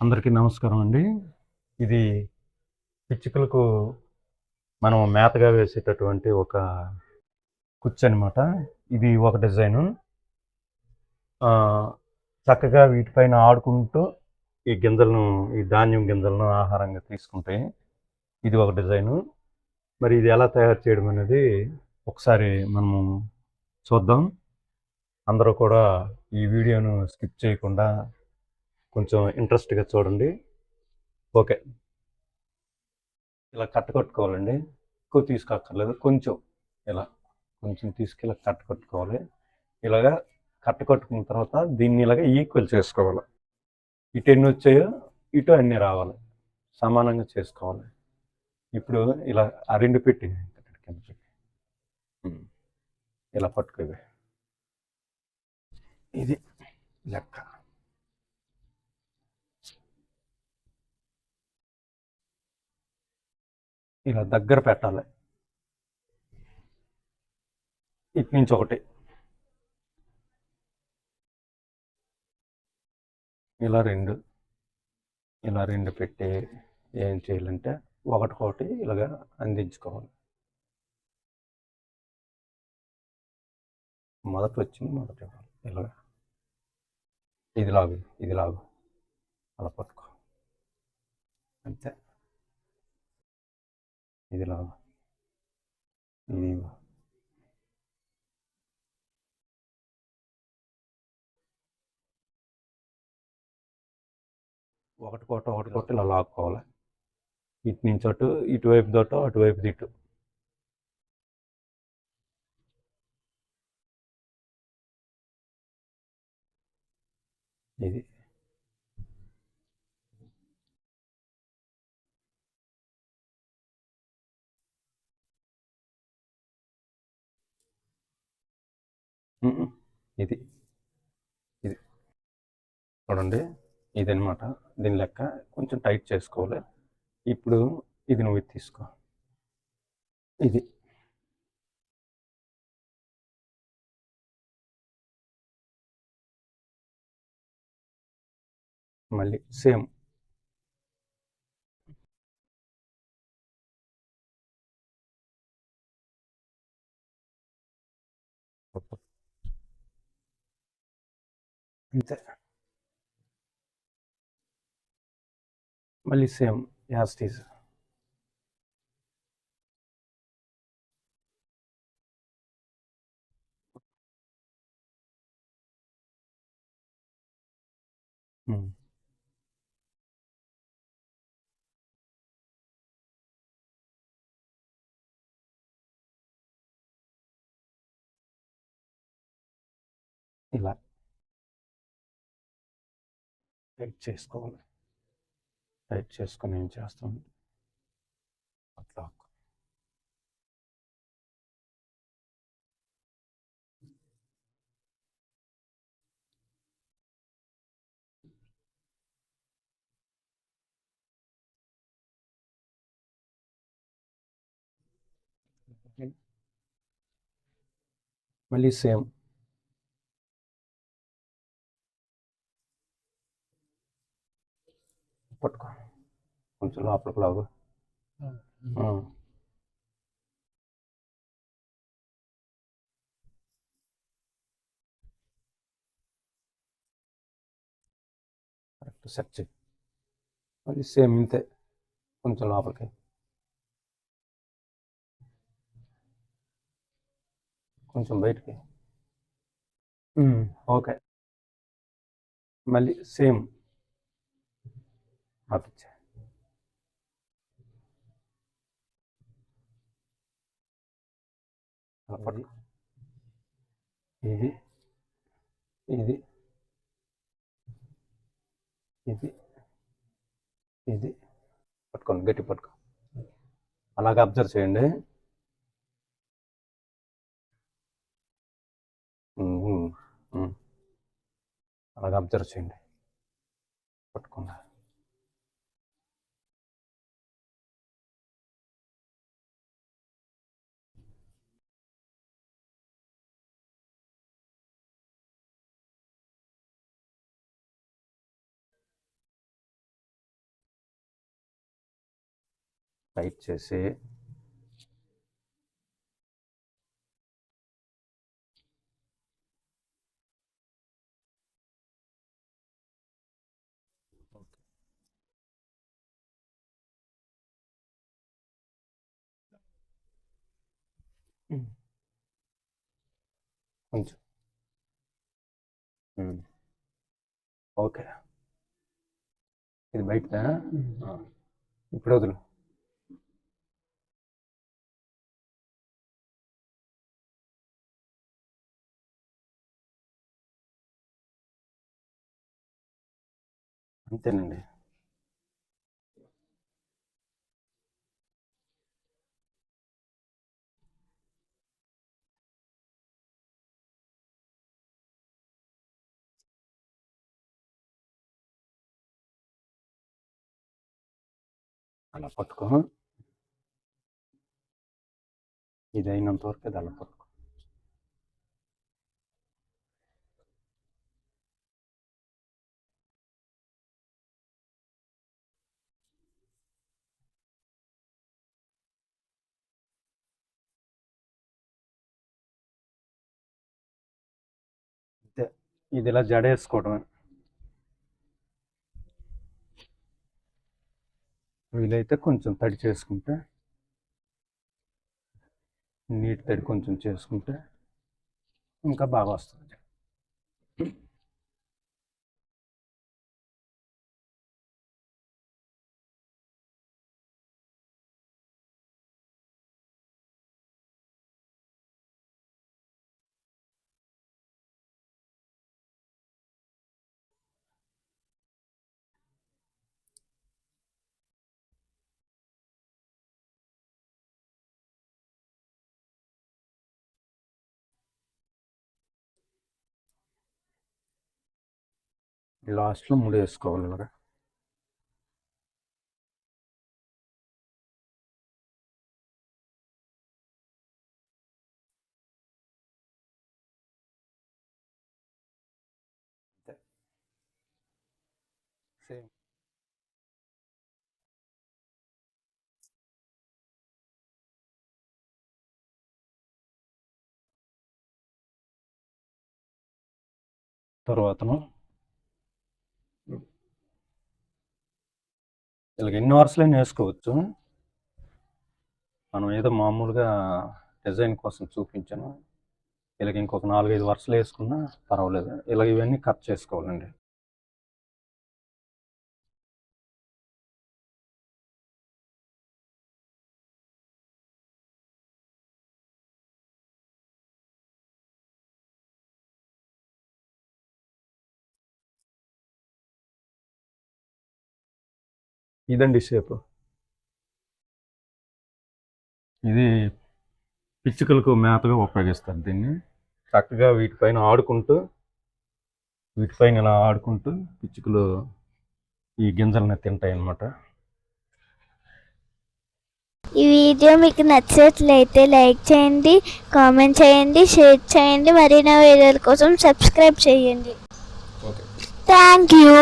అందరికీ నమస్కారం అండి. ఇది పిచ్చుకలకు మనం మేతగా వేసేటటువంటి ఒక కుచ్చనమాట. ఇది ఒక డిజైను. ఆహ్, చక్కగా వీటిపైన ఆడుకుంటూ ఈ ధాన్యం గింజలను ఆహారంగా తీసుకుంటాయి. ఇది ఒక డిజైను. మరి ఇది ఎలా తయారు చేయడం అనేది ఒకసారి మనము చూద్దాం. అందరూ కూడా ఈ వీడియోను స్కిప్ చేయకుండా కొంచెం ఇంట్రెస్ట్‌గా చూడండి. ఓకే. ఇలా కట్టుకోవాలండి. ఎక్కువ తీసుకోక్కర్లేదు. కొంచెం ఇలా కొంచెం తీసుకెళ్ళి కట్టుకోవాలి. ఇలాగా కట్టుకున్న తర్వాత దీన్ని ఇలాగ ఈక్వల్ చేసుకోవాలి. ఇటు ఎన్ని వచ్చాయో ఇటు అన్నీ రావాలి. సమానంగా చేసుకోవాలి. ఇప్పుడు ఇలా ఆ 2 పెట్టి కింద పెట్టి. ఇలా పట్టుకో ఇవి. ఇది లెక్క. ఇలా దగ్గర పెట్టాలి. ఇటు నుంచి ఒకటి. ఇలా 2. ఇలా 2 పెట్టి ఏం చేయాలంటే ఒకటికొకటి ఇలాగా అందించుకోవాలి. మొదట వచ్చింది మొదట ఇవ్వాలి. ఇలాగా ఇది లాగు అలా పట్టుకో. అంతే. ఇది లాగు. ఇది ఒకటికొకటి ఇలా లాక్కోవాలి. ఇటు నుంచి అటు, ఇటువైపు దోటో అటువైపు దిటు. ఇది ఇది ఇది చూడండి. ఇది అనమాట దీని లెక్క. కొంచెం టైట్ చేసుకోవాలి. ఇప్పుడు ఇది నువ్వు ఇది తీసుకో. ఇది మళ్ళీ సేమ్. అంతే. మళ్ళీ సేమ్ యాజ్ టీజ్. ఇలా టైట్ చేసుకోవాలి. టైట్ చేసుకొని ఏం చేస్తాం అట్లా. మళ్ళీ సేమ్. పట్టుకో. కొంచెం లోపలికి లాగు. కరెక్ట్ సెట్ చేయి. మళ్ళీ సేమ్ ఇంతే. కొంచెం లోపలికి. కొంచెం బయటికి. ఓకే. మళ్ళీ సేమ్ ఆపిచ్చే. ఇది ఇది ఇది ఇది పట్టుకోండి. గట్టి పట్టుకో. అలాగే అబ్జర్వ్ చేయండి. అలాగే అబ్జర్వ్ చేయండి. పట్టుకున్నా. టైట్ చేసి కొంచెం ఓకే, ఇది బయట ఇప్పుడు వదులు. అంతేనండి. అలా పట్టుకో, ఇది అయినంత వరకు అది అలా పట్టుకో. అంతే, ఇది ఇలా జడేసుకోవడమే. వీలైతే కొంచెం తడి చేసుకుంటే, నీటి తడి కొంచెం చేసుకుంటే ఇంకా బాగా వస్తుంది. లాస్ట్లో ముడి వేసుకోవాలి ఇలాగా. సేమ్ తర్వాతను ఇలాగ ఎన్ని వరుసలైనా వేసుకోవచ్చు. మనం ఏదో మామూలుగా డిజైన్ కోసం చూపించాను. ఇలాగ ఇంకొక 4-5 వరుసలు వేసుకున్నా పర్వాలేదు. ఇలాగ ఇవన్నీ కట్ చేసుకోవాలండి. ఇదండి షేపు. ఇది పిచ్చుకలకు మేతగా ఉపయోగిస్తారు దీన్ని. చక్కగా వీటిపైన ఇలా ఆడుకుంటూ పిచ్చుకలు ఈ గింజలను తింటాయి అన్నమాట. ఈ వీడియో మీకు నచ్చినట్లయితే లైక్ చేయండి, కామెంట్ చేయండి, షేర్ చేయండి. మరిన్ని వీడియోల కోసం సబ్స్క్రైబ్ చేయండి. Thank you.